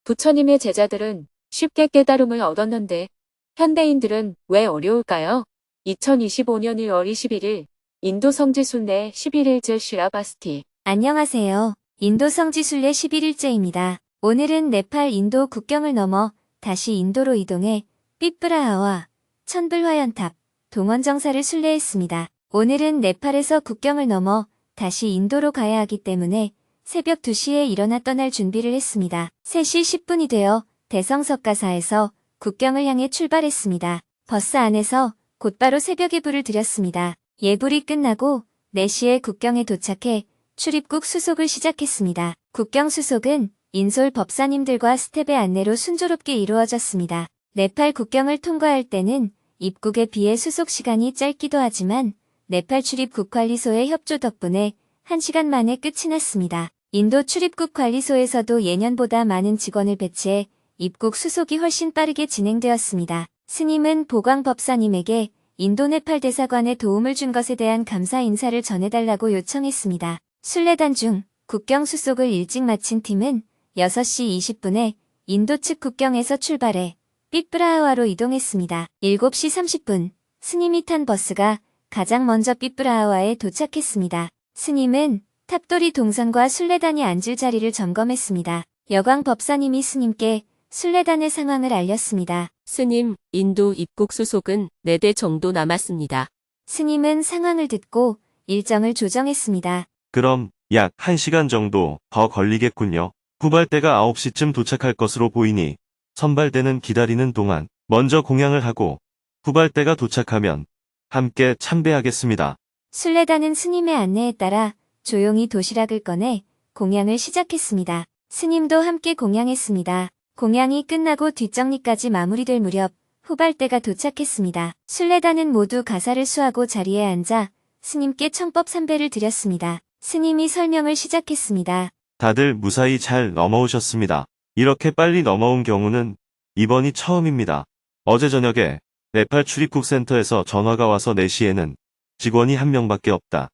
부처님의 제자들은 쉽게 깨달음을 얻었는데 현대인들은 왜 어려울까요? 2025년 1월 21일 인도 성지 순례 11일째 시라바스티. 안녕하세요. 인도 성지 순례 11일째입니다. 오늘은 네팔 인도 국경을 넘어 다시 인도로 이동해 삐뿌라아와 천불화연탑, 동원정사를 순례했습니다. 오늘은 네팔에서 국경을 넘어 다시 인도로 가야 하기 때문에 새벽 2시에 일어나 떠날 준비를 했습니다. 3시 10분이 되어 대성석가사에서 국경을 향해 출발했습니다. 버스 안에서 곧바로 새벽 예불을 드렸습니다. 예불이 끝나고 4시에 국경에 도착해 출입국 수속을 시작했습니다. 국경 수속은 인솔 법사님들과 스텝의 안내로 순조롭게 이루어졌습니다. 네팔 국경을 통과할 때는 입국에 비해 수속 시간이 짧기도 하지만 네팔 출입국 관리소의 협조 덕분에 1시간 만에 끝이 났습니다. 인도 출입국 관리소에서도 예년보다 많은 직원을 배치해 입국 수속이 훨씬 빠르게 진행되었습니다. 스님은 보광 법사님에게 인도 네팔 대사관에 도움을 준 것에 대한 감사 인사를 전해달라고 요청했습니다. 순례단 중 국경 수속을 일찍 마친 팀은 6시 20분에 인도 측 국경에서 출발해 삐뿌라아와로 이동했습니다. 7시 30분 스님이 탄 버스가 가장 먼저 삐뿌라아와에 도착했습니다. 스님은 탑돌이 동선과 순례단이 앉을 자리를 점검했습니다. 여광 법사님이 스님께 순례단의 상황을 알렸습니다. 스님, 인도 입국 수속은 4대 정도 남았습니다. 스님은 상황을 듣고 일정을 조정했습니다. 그럼 약 1시간 정도 더 걸리겠군요. 후발대가 9시쯤 도착할 것으로 보이니 선발대는 기다리는 동안 먼저 공양을 하고 후발대가 도착하면 함께 참배하겠습니다. 순례단은 스님의 안내에 따라 조용히 도시락을 꺼내 공양을 시작했습니다. 스님도 함께 공양했습니다. 공양이 끝나고 뒷정리까지 마무리될 무렵 후발대가 도착했습니다. 순례단은 모두 가사를 수하고 자리에 앉아 스님께 청법 삼배를 드렸습니다. 스님이 설명을 시작했습니다. 다들 무사히 잘 넘어오셨습니다. 이렇게 빨리 넘어온 경우는 이번이 처음입니다. 어제 저녁에 네팔 출입국 센터에서 전화가 와서 4시에는 직원이 1명밖에 없다.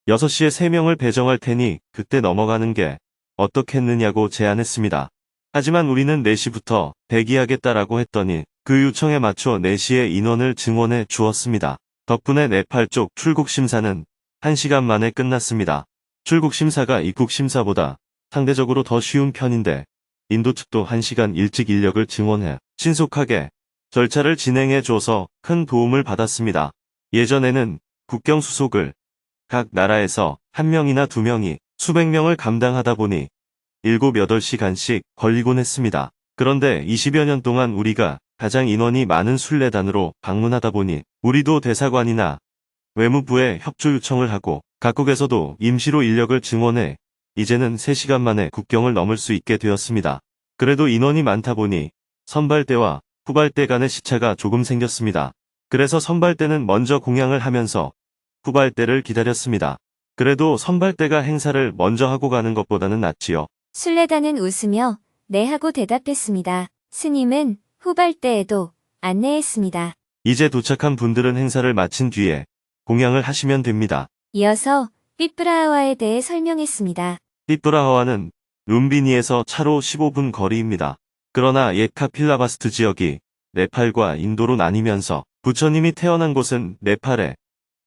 6시에 3명을 배정할 테니 그때 넘어가는 게 어떻겠느냐고 제안했습니다. 하지만 우리는 4시부터 대기하겠다라고 했더니 그 요청에 맞춰 4시에 인원을 증원해 주었습니다. 덕분에 네팔 쪽 출국 심사는 1시간 만에 끝났습니다. 출국 심사가 입국 심사보다 상대적으로 더 쉬운 편인데 인도 측도 1시간 일찍 인력을 증원해 신속하게 절차를 진행해 줘서 큰 도움을 받았습니다. 예전에는 국경 수속을 각 나라에서 1명이나 2명이 수백 명을 감당하다 보니 7, 8시간씩 걸리곤 했습니다. 그런데 20여 년 동안 우리가 가장 인원이 많은 순례단으로 방문하다 보니 우리도 대사관이나 외무부에 협조 요청을 하고 각국에서도 임시로 인력을 증원해 이제는 3시간 만에 국경을 넘을 수 있게 되었습니다. 그래도 인원이 많다 보니 선발대와 후발대 간의 시차가 조금 생겼습니다. 그래서 선발대는 먼저 공양을 하면서 후발대를 기다렸습니다. 그래도 선발대가 행사를 먼저 하고 가는 것보다는 낫지요. 순례단은 웃으며 네 하고 대답했습니다. 스님은 후발대에도 안내했습니다. 이제 도착한 분들은 행사를 마친 뒤에 공양을 하시면 됩니다. 이어서 삐뿌라아와에 대해 설명했습니다. 삐뿌라하와는 룸비니에서 차로 15분 거리입니다. 그러나 옛 카필라바스트 지역이 네팔과 인도로 나뉘면서 부처님이 태어난 곳은 네팔에,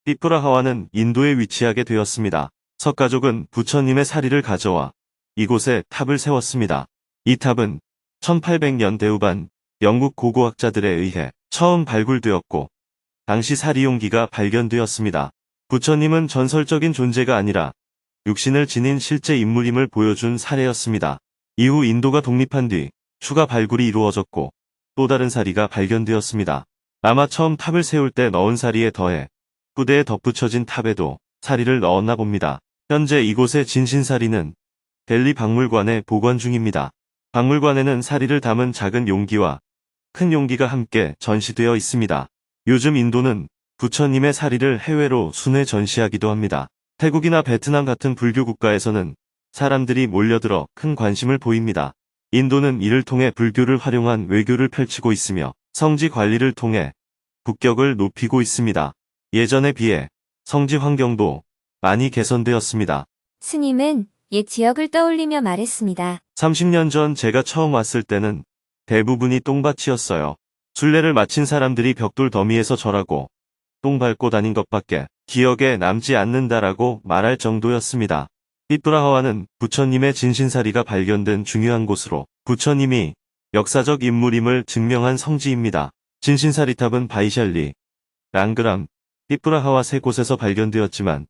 삐뿌라하와는 인도에 위치하게 되었습니다. 석가족은 부처님의 사리를 가져와 이곳에 탑을 세웠습니다. 이 탑은 1800년대 후반 영국 고고학자들에 의해 처음 발굴되었고 당시 사리용기가 발견되었습니다. 부처님은 전설적인 존재가 아니라 육신을 지닌 실제 인물임을 보여준 사례였습니다. 이후 인도가 독립한 뒤 추가 발굴이 이루어졌고 또 다른 사리가 발견되었습니다. 아마 처음 탑을 세울 때 넣은 사리에 더해 후대에 덧붙여진 탑에도 사리를 넣었나 봅니다. 현재 이곳의 진신사리는 델리 박물관에 보관 중입니다. 박물관에는 사리를 담은 작은 용기와 큰 용기가 함께 전시되어 있습니다. 요즘 인도는 부처님의 사리를 해외로 순회 전시하기도 합니다. 태국이나 베트남 같은 불교 국가에서는 사람들이 몰려들어 큰 관심을 보입니다. 인도는 이를 통해 불교를 활용한 외교를 펼치고 있으며 성지 관리를 통해 국격을 높이고 있습니다. 예전에 비해 성지 환경도 많이 개선되었습니다. 스님은 옛 지역을 떠올리며 말했습니다. 30년 전 제가 처음 왔을 때는 대부분이 똥밭이었어요. 순례를 마친 사람들이 벽돌 더미에서 절하고 똥 밟고 다닌 것밖에 기억에 남지 않는다라고 말할 정도였습니다. 삐뿌라하와는 부처님의 진신사리가 발견된 중요한 곳으로 부처님이 역사적 인물임을 증명한 성지입니다. 진신사리탑은 바이샬리, 랑그람, 삐뿌라하와 세 곳에서 발견되었지만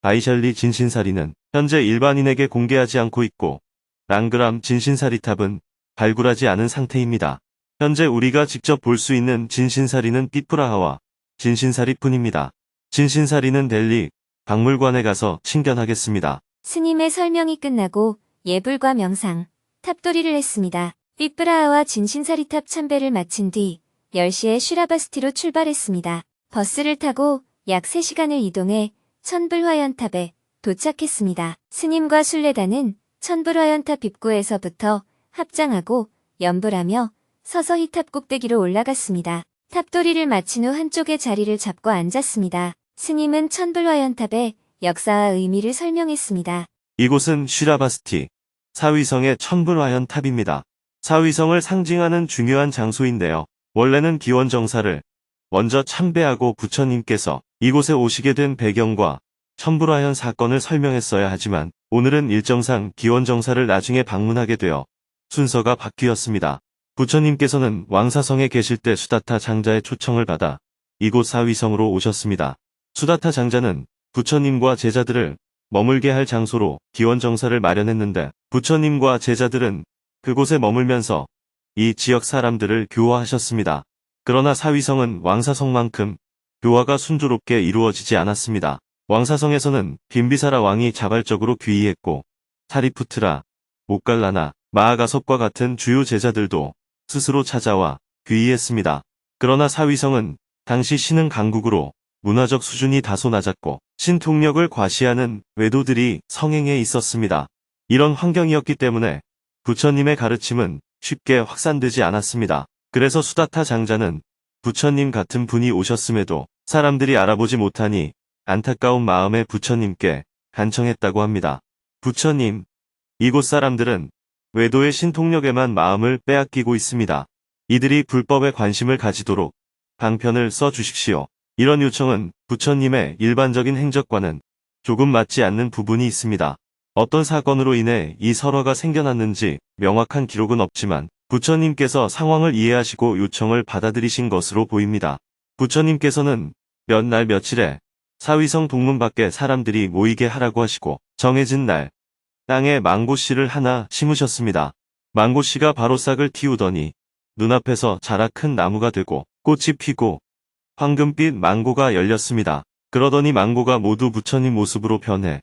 바이샬리 진신사리는 현재 일반인에게 공개하지 않고 있고 랑그람 진신사리탑은 발굴하지 않은 상태입니다. 현재 우리가 직접 볼 수 있는 진신사리는 삐뿌라하와 진신사리뿐입니다. 진신사리는 델리 박물관에 가서 친견하겠습니다. 스님의 설명이 끝나고 예불과 명상, 탑도리를 했습니다. 삐뿌라하와 진신사리탑 참배를 마친 뒤 10시에 쉬라바스티로 출발했습니다. 버스를 타고 약 3시간을 이동해 천불화연탑에 도착했습니다. 스님과 순례단은 천불화연탑 입구에서부터 합장하고 연불하며 서서히 탑 꼭대기로 올라갔습니다. 탑도리를 마친 후 한쪽에 자리를 잡고 앉았습니다. 스님은 천불화연탑의 역사와 의미를 설명했습니다. 이곳은 쉬라바스티, 사위성의 천불화연탑입니다. 사위성을 상징하는 중요한 장소인데요. 원래는 기원정사를 먼저 참배하고 부처님께서 이곳에 오시게 된 배경과 천불화연 사건을 설명했어야 하지만 오늘은 일정상 기원정사를 나중에 방문하게 되어 순서가 바뀌었습니다. 부처님께서는 왕사성에 계실 때 수다타 장자의 초청을 받아 이곳 사위성으로 오셨습니다. 수다타 장자는 부처님과 제자들을 머물게 할 장소로 기원정사를 마련했는데 부처님과 제자들은 그곳에 머물면서 이 지역 사람들을 교화하셨습니다. 그러나 사위성은 왕사성만큼 교화가 순조롭게 이루어지지 않았습니다. 왕사성에서는 빈비사라 왕이 자발적으로 귀의했고 사리푸트라, 모갈라나, 마하가섭과 같은 주요 제자들도 스스로 찾아와 귀의했습니다. 그러나 사위성은 당시 신흥 강국으로 문화적 수준이 다소 낮았고 신통력을 과시하는 외도들이 성행해 있었습니다. 이런 환경이었기 때문에 부처님의 가르침은 쉽게 확산되지 않았습니다. 그래서 수다타 장자는 부처님 같은 분이 오셨음에도 사람들이 알아보지 못하니 안타까운 마음에 부처님께 간청했다고 합니다. 부처님, 이곳 사람들은 외도의 신통력에만 마음을 빼앗기고 있습니다. 이들이 불법에 관심을 가지도록 방편을 써주십시오. 이런 요청은 부처님의 일반적인 행적과는 조금 맞지 않는 부분이 있습니다. 어떤 사건으로 인해 이 설화가 생겨났는지 명확한 기록은 없지만 부처님께서 상황을 이해하시고 요청을 받아들이신 것으로 보입니다. 부처님께서는 몇 날 며칠에 사위성 동문 밖에 사람들이 모이게 하라고 하시고 정해진 날 땅에 망고씨를 하나 심으셨습니다. 망고씨가 바로 싹을 틔우더니 눈앞에서 자라 큰 나무가 되고 꽃이 피고 황금빛 망고가 열렸습니다. 그러더니 망고가 모두 부처님 모습으로 변해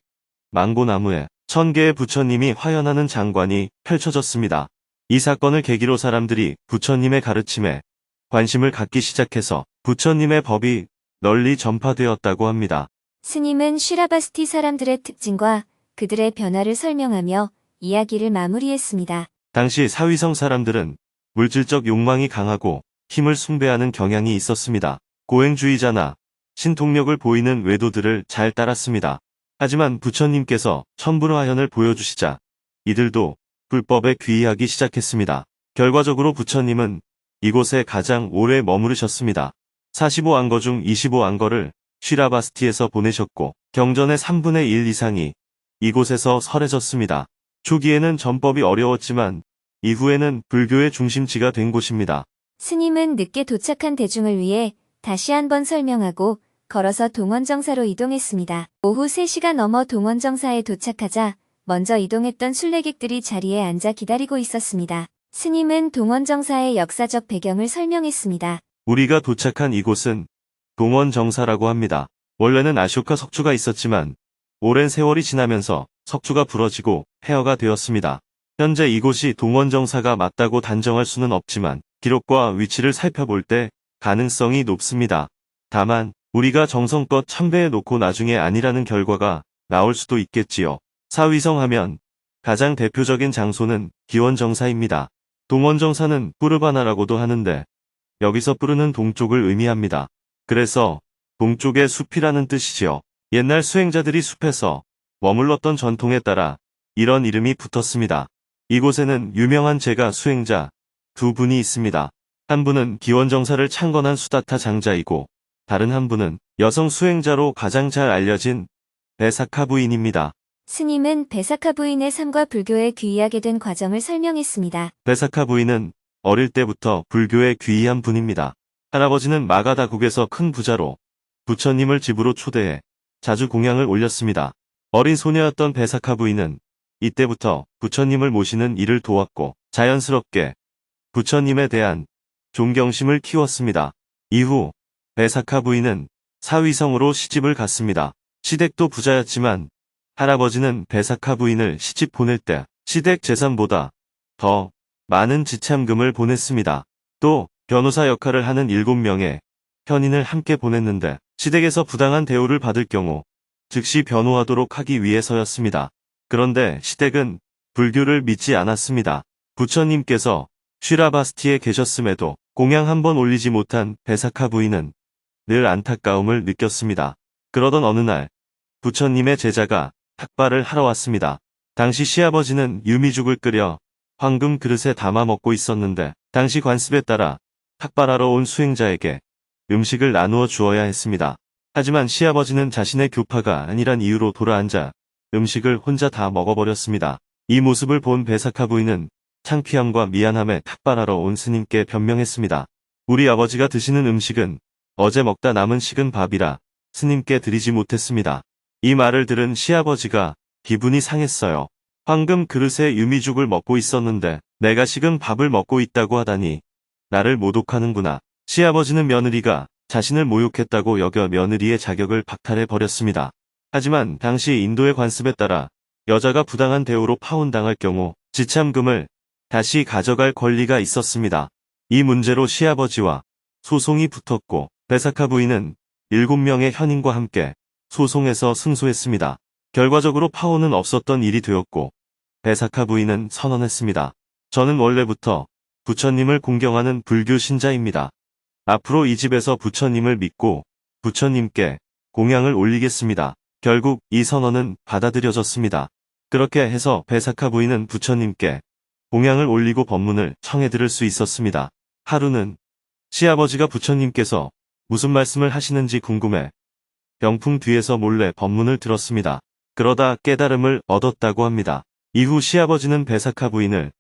망고나무에 1000개의 부처님이 화연하는 장관이 펼쳐졌습니다. 이 사건을 계기로 사람들이 부처님의 가르침에 관심을 갖기 시작해서 부처님의 법이 널리 전파되었다고 합니다. 스님은 쉬라바스티 사람들의 특징과 그들의 변화를 설명하며 이야기를 마무리했습니다. 당시 사위성 사람들은 물질적 욕망이 강하고 힘을 숭배하는 경향이 있었습니다. 고행주의자나 신통력을 보이는 외도들을 잘 따랐습니다. 하지만 부처님께서 천불화연을 보여주시자 이들도 불법에 귀의하기 시작했습니다. 결과적으로 부처님은 이곳에 가장 오래 머무르셨습니다. 45안거 중 25안거를 쉬라바스티에서 보내셨고 경전의 3분의 1 이상이 이곳에서 설해졌습니다. 초기에는 전법이 어려웠지만 이후에는 불교의 중심지가 된 곳입니다. 스님은 늦게 도착한 대중을 위해 다시 한번 설명하고 걸어서 동원정사로 이동했습니다. 오후 3시가 넘어 동원정사에 도착하자 먼저 이동했던 순례객들이 자리에 앉아 기다리고 있었습니다. 스님은 동원정사의 역사적 배경을 설명했습니다. 우리가 도착한 이곳은 동원정사라고 합니다. 원래는 아쇼카 석주가 있었지만 오랜 세월이 지나면서 석주가 부러지고 폐허가 되었습니다. 현재 이곳이 동원정사가 맞다고 단정할 수는 없지만 기록과 위치를 살펴볼 때 가능성이 높습니다. 다만 우리가 정성껏 참배해 놓고 나중에 아니라는 결과가 나올 수도 있겠지요. 사위성 하면 가장 대표적인 장소는 기원정사입니다. 동원정사는 뿌르바나라고도 하는데 여기서 뿌르는 동쪽을 의미합니다. 그래서 동쪽의 숲이라는 뜻이지요. 옛날 수행자들이 숲에서 머물렀던 전통에 따라 이런 이름이 붙었습니다. 이곳에는 유명한 제가 수행자 두 분이 있습니다. 한 분은 기원정사를 창건한 수다타 장자이고 다른 한 분은 여성 수행자로 가장 잘 알려진 베사카 부인입니다. 스님은 베사카 부인의 삶과 불교에 귀의하게 된 과정을 설명했습니다. 베사카 부인은 어릴 때부터 불교에 귀의한 분입니다. 할아버지는 마가다국에서 큰 부자로 부처님을 집으로 초대해 자주 공양을 올렸습니다. 어린 소녀였던 베사카 부인은 이때부터 부처님을 모시는 일을 도왔고 자연스럽게 부처님에 대한 존경심을 키웠습니다. 이후 베사카 부인은 사위성으로 시집을 갔습니다. 시댁도 부자였지만 할아버지는 베사카 부인을 시집 보낼 때 시댁 재산보다 더 많은 지참금을 보냈습니다. 또 변호사 역할을 하는 7명의 현인을 함께 보냈는데 시댁에서 부당한 대우를 받을 경우 즉시 변호하도록 하기 위해서였습니다. 그런데 시댁은 불교를 믿지 않았습니다. 부처님께서 쉬라바스티에 계셨음에도 공양 한 번 올리지 못한 베사카 부인은 늘 안타까움을 느꼈습니다. 그러던 어느 날 부처님의 제자가 탁발을 하러 왔습니다. 당시 시아버지는 유미죽을 끓여 황금 그릇에 담아 먹고 있었는데 당시 관습에 따라 탁발하러 온 수행자에게 음식을 나누어 주어야 했습니다. 하지만 시아버지는 자신의 교파가 아니란 이유로 돌아앉아 음식을 혼자 다 먹어버렸습니다. 이 모습을 본 베사카 부인은 창피함과 미안함에 탁발하러 온 스님께 변명했습니다. 우리 아버지가 드시는 음식은 어제 먹다 남은 식은 밥이라 스님께 드리지 못했습니다. 이 말을 들은 시아버지가 기분이 상했어요. 황금 그릇에 유미죽을 먹고 있었는데 내가 식은 밥을 먹고 있다고 하다니 나를 모독하는구나. 시아버지는 며느리가 자신을 모욕했다고 여겨 며느리의 자격을 박탈해 버렸습니다. 하지만 당시 인도의 관습에 따라 여자가 부당한 대우로 파혼당할 경우 지참금을 다시 가져갈 권리가 있었습니다. 이 문제로 시아버지와 소송이 붙었고 베사카 부인은 7명의 현인과 함께 소송에서 승소했습니다. 결과적으로 파혼은 없었던 일이 되었고 베사카 부인은 선언했습니다. 저는 원래부터 부처님을 공경하는 불교 신자입니다. 앞으로 이 집에서 부처님을 믿고 부처님께 공양을 올리겠습니다. 결국 이 선언은 받아들여졌습니다. 그렇게 해서 베사카 부인은 부처님께 공양을 올리고 법문을 청해 들을 수 있었습니다. 하루는 시아버지가 부처님께서 무슨 말씀을 하시는지 궁금해 병풍 뒤에서 몰래 법문을 들었습니다. 그러다 깨달음을 얻었다고 합니다. 이후 시아버지는 베사카 부인을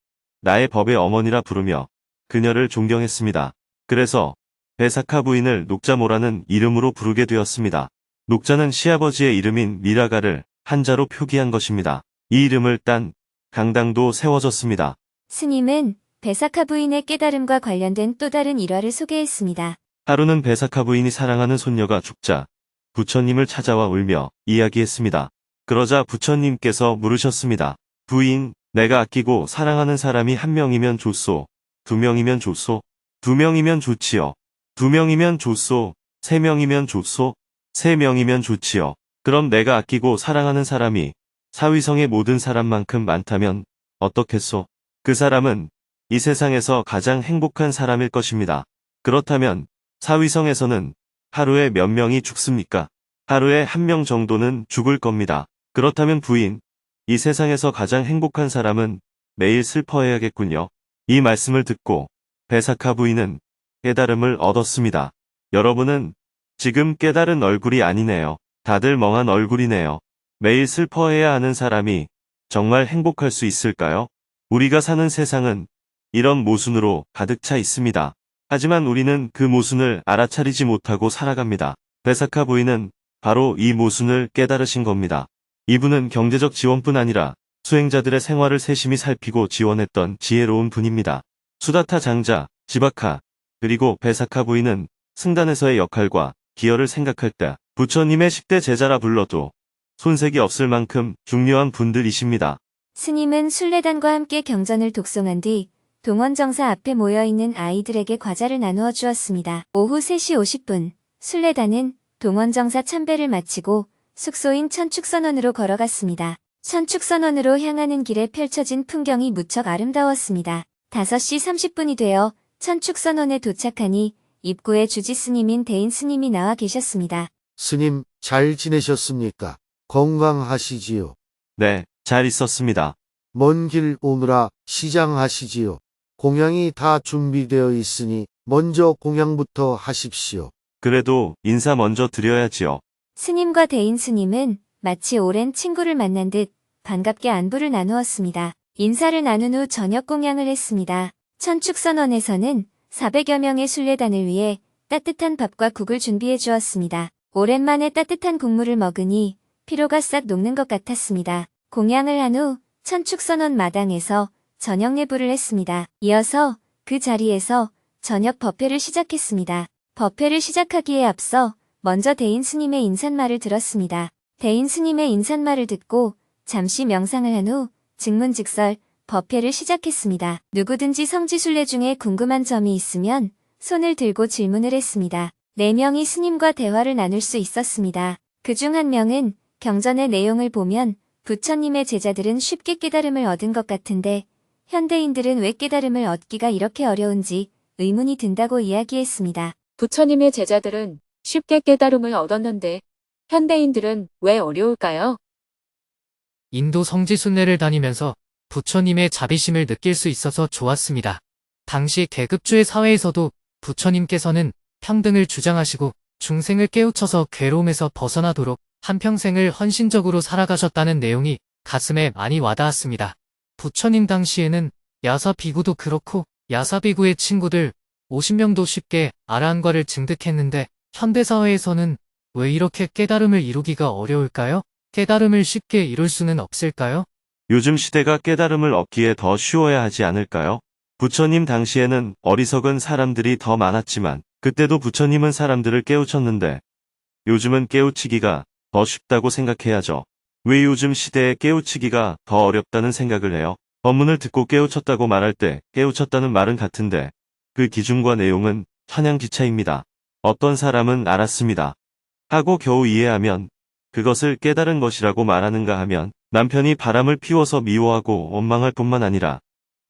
나의 법의 어머니라 부르며 그녀를 존경했습니다. 그래서 베사카 부인을 녹자모라는 이름으로 부르게 되었습니다. 녹자는 시아버지의 이름인 미라가를 한자로 표기한 것입니다. 이 이름을 딴 강당도 세워졌습니다. 스님은 베사카 부인의 깨달음과 관련된 또 다른 일화를 소개했습니다. 하루는 베사카 부인이 사랑하는 손녀가 죽자 부처님을 찾아와 울며 이야기했습니다. 그러자 부처님께서 물으셨습니다. 부인, 내가 아끼고 사랑하는 사람이 1명이면 좋소, 2명이면 좋소, 2명이면 좋지요. 2명이면 좋소, 3명이면 좋소, 3명이면 좋지요. 그럼 내가 아끼고 사랑하는 사람이 사위성의 모든 사람만큼 많다면 어떻겠소? 그 사람은 이 세상에서 가장 행복한 사람일 것입니다. 그렇다면 사위성에서는 하루에 몇 명이 죽습니까? 하루에 1명 정도는 죽을 겁니다. 그렇다면 부인, 이 세상에서 가장 행복한 사람은 매일 슬퍼해야겠군요. 이 말씀을 듣고 베사카 부인은 깨달음을 얻었습니다. 여러분은 지금 깨달은 얼굴이 아니네요. 다들 멍한 얼굴이네요. 매일 슬퍼해야 하는 사람이 정말 행복할 수 있을까요? 우리가 사는 세상은 이런 모순으로 가득 차 있습니다. 하지만 우리는 그 모순을 알아차리지 못하고 살아갑니다. 베사카 부인은 바로 이 모순을 깨달으신 겁니다. 이분은 경제적 지원뿐 아니라 수행자들의 생활을 세심히 살피고 지원했던 지혜로운 분입니다. 수다타 장자, 지바카, 그리고 베사카 부인은 승단에서의 역할과 기여를 생각할 때 부처님의 10대 제자라 불러도 손색이 없을 만큼 중요한 분들이십니다. 스님은 순례단과 함께 경전을 독송한 뒤 동원정사 앞에 모여있는 아이들에게 과자를 나누어 주었습니다. 오후 3시 50분, 순례단은 동원정사 참배를 마치고 숙소인 천축선원으로 걸어갔습니다. 천축선원으로 향하는 길에 펼쳐진 풍경이 무척 아름다웠습니다. 5시 30분이 되어 천축선원에 도착하니 입구에 주지 스님인 대인 스님이 나와 계셨습니다. 스님, 잘 지내셨습니까? 건강하시지요? 네, 잘 있었습니다. 먼 길 오느라 시장하시지요? 공양이 다 준비되어 있으니 먼저 공양부터 하십시오. 그래도 인사 먼저 드려야지요. 스님과 대인 스님은 마치 오랜 친구를 만난 듯 반갑게 안부를 나누었습니다. 인사를 나눈 후 저녁 공양을 했습니다. 천축선원에서는 400여 명의 순례단을 위해 따뜻한 밥과 국을 준비해 주었습니다. 오랜만에 따뜻한 국물을 먹으니 피로가 싹 녹는 것 같았습니다. 공양을 한 후 천축선원 마당에서 저녁 예불을 했습니다. 이어서 그 자리에서 저녁 법회를 시작했습니다. 법회를 시작하기에 앞서 먼저 대인 스님의 인사말을 들었습니다. 대인 스님의 인사말을 듣고 잠시 명상을 한 후 즉문즉설 법회를 시작했습니다. 누구든지 성지순례 중에 궁금한 점이 있으면 손을 들고 질문을 했습니다. 4명이 스님과 대화를 나눌 수 있었습니다. 그중 한 명은 경전의 내용을 보면 부처님의 제자들은 쉽게 깨달음을 얻은 것 같은데 현대인들은 왜 깨달음을 얻기가 이렇게 어려운지 의문이 든다고 이야기했습니다. 부처님의 제자들은 쉽게 깨달음을 얻었는데 현대인들은 왜 어려울까요? 인도 성지순례를 다니면서 부처님의 자비심을 느낄 수 있어서 좋았습니다. 당시 계급주의 사회에서도 부처님께서는 평등을 주장하시고 중생을 깨우쳐서 괴로움에서 벗어나도록 한평생을 헌신적으로 살아가셨다는 내용이 가슴에 많이 와닿았습니다. 부처님 당시에는 야사비구도 그렇고 야사비구의 친구들 50명도 쉽게 아라한과를 증득했는데 현대사회에서는 왜 이렇게 깨달음을 이루기가 어려울까요? 깨달음을 쉽게 이룰 수는 없을까요? 요즘 시대가 깨달음을 얻기에 더 쉬워야 하지 않을까요? 부처님 당시에는 어리석은 사람들이 더 많았지만 그때도 부처님은 사람들을 깨우쳤는데 요즘은 깨우치기가 더 쉽다고 생각해야죠. 왜 요즘 시대에 깨우치기가 더 어렵다는 생각을 해요? 법문을 듣고 깨우쳤다고 말할 때 깨우쳤다는 말은 같은데 그 기준과 내용은 천양지차입니다. 어떤 사람은 알았습니다 하고 겨우 이해하면 그것을 깨달은 것이라고 말하는가 하면 남편이 바람을 피워서 미워하고 원망할 뿐만 아니라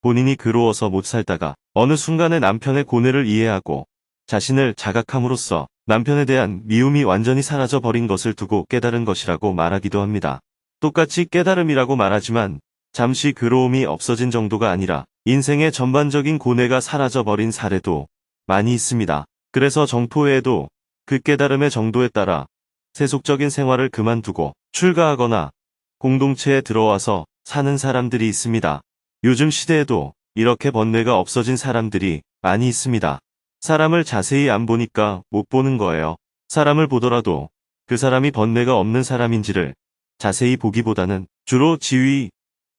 본인이 괴로워서 못 살다가 어느 순간에 남편의 고뇌를 이해하고 자신을 자각함으로써 남편에 대한 미움이 완전히 사라져 버린 것을 두고 깨달은 것이라고 말하기도 합니다. 똑같이 깨달음이라고 말하지만 잠시 괴로움이 없어진 정도가 아니라 인생의 전반적인 고뇌가 사라져 버린 사례도 많이 있습니다. 그래서 정토회에도 그 깨달음의 정도에 따라 세속적인 생활을 그만두고 출가하거나 공동체에 들어와서 사는 사람들이 있습니다. 요즘 시대에도 이렇게 번뇌가 없어진 사람들이 많이 있습니다. 사람을 자세히 안 보니까 못 보는 거예요. 사람을 보더라도 그 사람이 번뇌가 없는 사람인지를 자세히 보기보다는 주로 지위,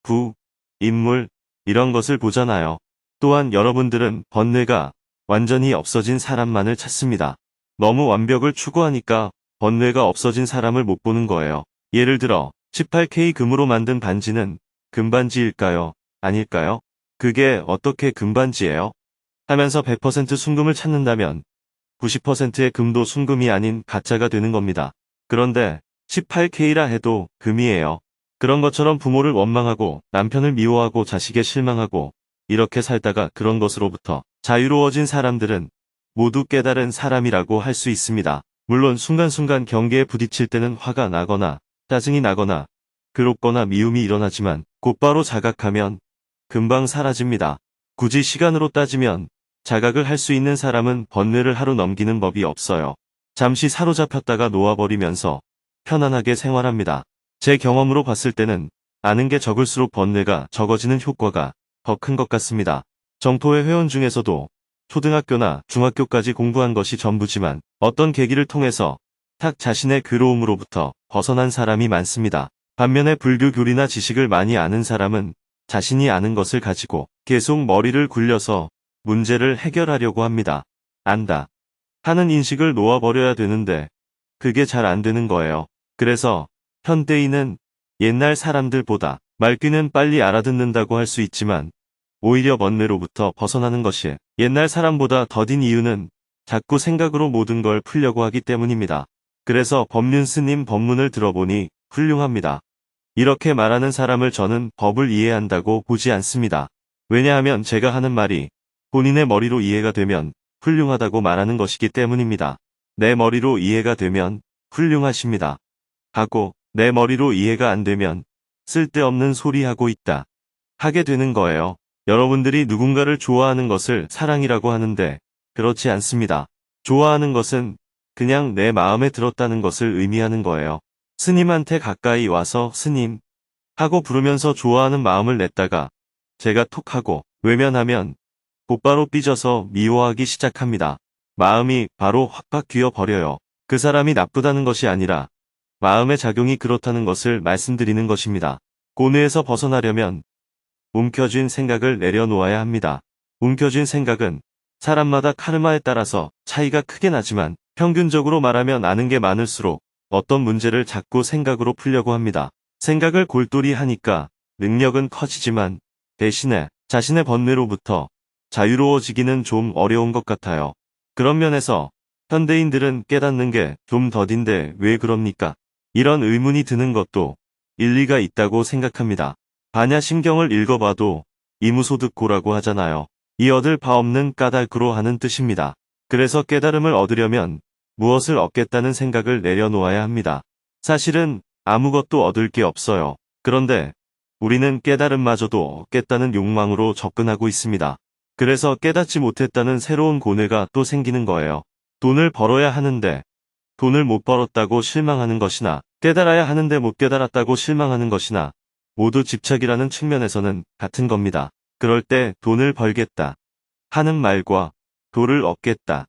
부, 인물 이런 것을 보잖아요. 또한 여러분들은 번뇌가 완전히 없어진 사람만을 찾습니다. 너무 완벽을 추구하니까 번뇌가 없어진 사람을 못 보는 거예요. 예를 들어 18K 금으로 만든 반지는 금반지일까요? 아닐까요? 그게 어떻게 금반지예요? 하면서 100% 순금을 찾는다면 90%의 금도 순금이 아닌 가짜가 되는 겁니다. 그런데 18K라 해도 금이에요. 그런 것처럼 부모를 원망하고 남편을 미워하고 자식에 실망하고 이렇게 살다가 그런 것으로부터 자유로워진 사람들은 모두 깨달은 사람이라고 할 수 있습니다. 물론 순간순간 경계에 부딪힐 때는 화가 나거나 짜증이 나거나 괴롭거나 미움이 일어나지만 곧바로 자각하면 금방 사라집니다. 굳이 시간으로 따지면 자각을 할 수 있는 사람은 번뇌를 하루 넘기는 법이 없어요. 잠시 사로잡혔다가 놓아버리면서 편안하게 생활합니다. 제 경험으로 봤을 때는 아는 게 적을수록 번뇌가 적어지는 효과가 더 큰 것 같습니다. 정토회 회원 중에서도 초등학교나 중학교까지 공부한 것이 전부지만 어떤 계기를 통해서 탁 자신의 괴로움으로부터 벗어난 사람이 많습니다. 반면에 불교 교리나 지식을 많이 아는 사람은 자신이 아는 것을 가지고 계속 머리를 굴려서 문제를 해결하려고 합니다. 안다 하는 인식을 놓아버려야 되는데 그게 잘 안 되는 거예요. 그래서 현대인은 옛날 사람들보다 말귀는 빨리 알아듣는다고 할 수 있지만 오히려 번뇌로부터 벗어나는 것이 옛날 사람보다 더딘 이유는 자꾸 생각으로 모든 걸 풀려고 하기 때문입니다. 그래서 법륜스님 법문을 들어보니 훌륭합니다. 이렇게 말하는 사람을 저는 법을 이해한다고 보지 않습니다. 왜냐하면 제가 하는 말이 본인의 머리로 이해가 되면 훌륭하다고 말하는 것이기 때문입니다. 내 머리로 이해가 되면 훌륭하십니다. 하고 내 머리로 이해가 안 되면 쓸데없는 소리 하고 있다. 하게 되는 거예요. 여러분들이 누군가를 좋아하는 것을 사랑이라고 하는데 그렇지 않습니다. 좋아하는 것은 그냥 내 마음에 들었다는 것을 의미하는 거예요. 스님한테 가까이 와서 스님 하고 부르면서 좋아하는 마음을 냈다가 제가 톡 하고 외면하면 곧바로 삐져서 미워하기 시작합니다. 마음이 바로 확 바뀌어 버려요. 그 사람이 나쁘다는 것이 아니라 마음의 작용이 그렇다는 것을 말씀드리는 것입니다. 고뇌에서 벗어나려면 움켜쥔 생각을 내려놓아야 합니다. 움켜쥔 생각은 사람마다 카르마에 따라서 차이가 크게 나지만 평균적으로 말하면 아는 게 많을수록 어떤 문제를 자꾸 생각으로 풀려고 합니다. 생각을 골똘히 하니까 능력은 커지지만 대신에 자신의 번뇌로부터 자유로워지기는 좀 어려운 것 같아요. 그런 면에서 현대인들은 깨닫는 게 좀 더딘데 왜 그럽니까? 이런 의문이 드는 것도 일리가 있다고 생각합니다. 반야심경을 읽어봐도 이무소득고라고 하잖아요. 이 얻을 바 없는 까닭으로 하는 뜻입니다. 그래서 깨달음을 얻으려면 무엇을 얻겠다는 생각을 내려놓아야 합니다. 사실은 아무것도 얻을 게 없어요. 그런데 우리는 깨달음마저도 얻겠다는 욕망으로 접근하고 있습니다. 그래서 깨닫지 못했다는 새로운 고뇌가 또 생기는 거예요. 돈을 벌어야 하는데 돈을 못 벌었다고 실망하는 것이나 깨달아야 하는데 못 깨달았다고 실망하는 것이나 모두 집착이라는 측면에서는 같은 겁니다. 그럴 때 돈을 벌겠다 하는 말과 도를 얻겠다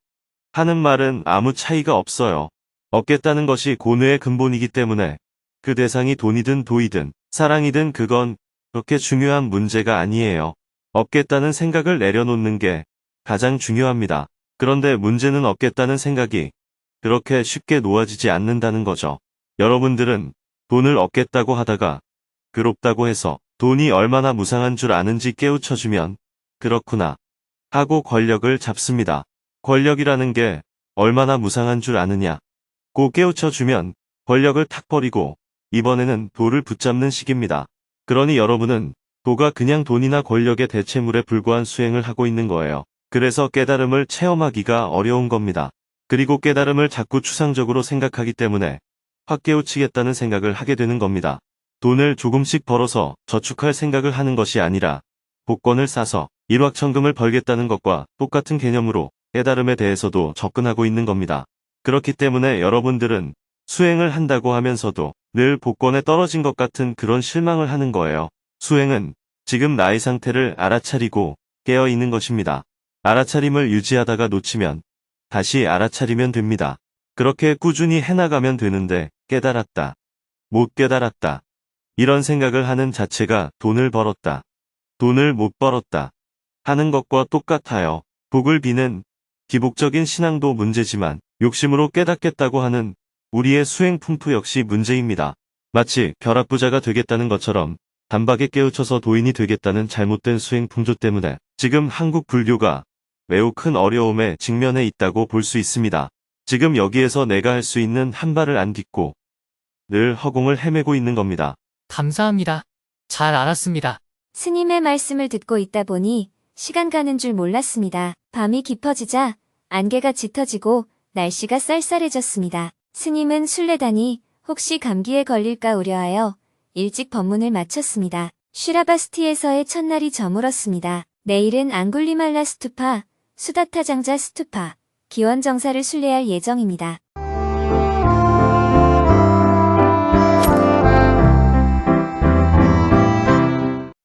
하는 말은 아무 차이가 없어요. 얻겠다는 것이 고뇌의 근본이기 때문에 그 대상이 돈이든 도이든 사랑이든 그건 그렇게 중요한 문제가 아니에요. 얻겠다는 생각을 내려놓는 게 가장 중요합니다. 그런데 문제는 얻겠다는 생각이 그렇게 쉽게 놓아지지 않는다는 거죠. 여러분들은 돈을 얻겠다고 하다가 괴롭다고 해서 돈이 얼마나 무상한 줄 아는지 깨우쳐주면 그렇구나 하고 권력을 잡습니다. 권력이라는 게 얼마나 무상한 줄 아느냐 고 깨우쳐주면 권력을 탁 버리고 이번에는 도를 붙잡는 시기입니다. 그러니 여러분은 도가 그냥 돈이나 권력의 대체물에 불과한 수행을 하고 있는 거예요. 그래서 깨달음을 체험하기가 어려운 겁니다. 그리고 깨달음을 자꾸 추상적으로 생각하기 때문에 확 깨우치겠다는 생각을 하게 되는 겁니다. 돈을 조금씩 벌어서 저축할 생각을 하는 것이 아니라 복권을 사서 일확천금을 벌겠다는 것과 똑같은 개념으로 깨달음에 대해서도 접근하고 있는 겁니다. 그렇기 때문에 여러분들은 수행을 한다고 하면서도 늘 복권에 떨어진 것 같은 그런 실망을 하는 거예요. 수행은 지금 나의 상태를 알아차리고 깨어 있는 것입니다. 알아차림을 유지하다가 놓치면 다시 알아차리면 됩니다. 그렇게 꾸준히 해나가면 되는데 깨달았다, 못 깨달았다 이런 생각을 하는 자체가 돈을 벌었다, 돈을 못 벌었다 하는 것과 똑같아요. 복을 비는 기복적인 신앙도 문제지만 욕심으로 깨닫겠다고 하는 우리의 수행 풍토 역시 문제입니다. 마치 벼락부자가 되겠다는 것처럼 단박에 깨우쳐서 도인이 되겠다는 잘못된 수행 풍조 때문에 지금 한국 불교가 매우 큰 어려움에 직면해 있다고 볼 수 있습니다. 지금 여기에서 내가 할 수 있는 한 발을 안 딛고 늘 허공을 헤매고 있는 겁니다. 감사합니다. 잘 알았습니다. 스님의 말씀을 듣고 있다 보니 시간 가는 줄 몰랐습니다. 밤이 깊어지자 안개가 짙어지고 날씨가 쌀쌀해졌습니다. 스님은 순례다니 혹시 감기에 걸릴까 우려하여 일찍 법문을 마쳤습니다. 쉬라바스티에서의 첫날이 저물었습니다. 내일은 앙굴리말라 스투파, 수다타 장자 스투파, 기원정사를 순례할 예정입니다.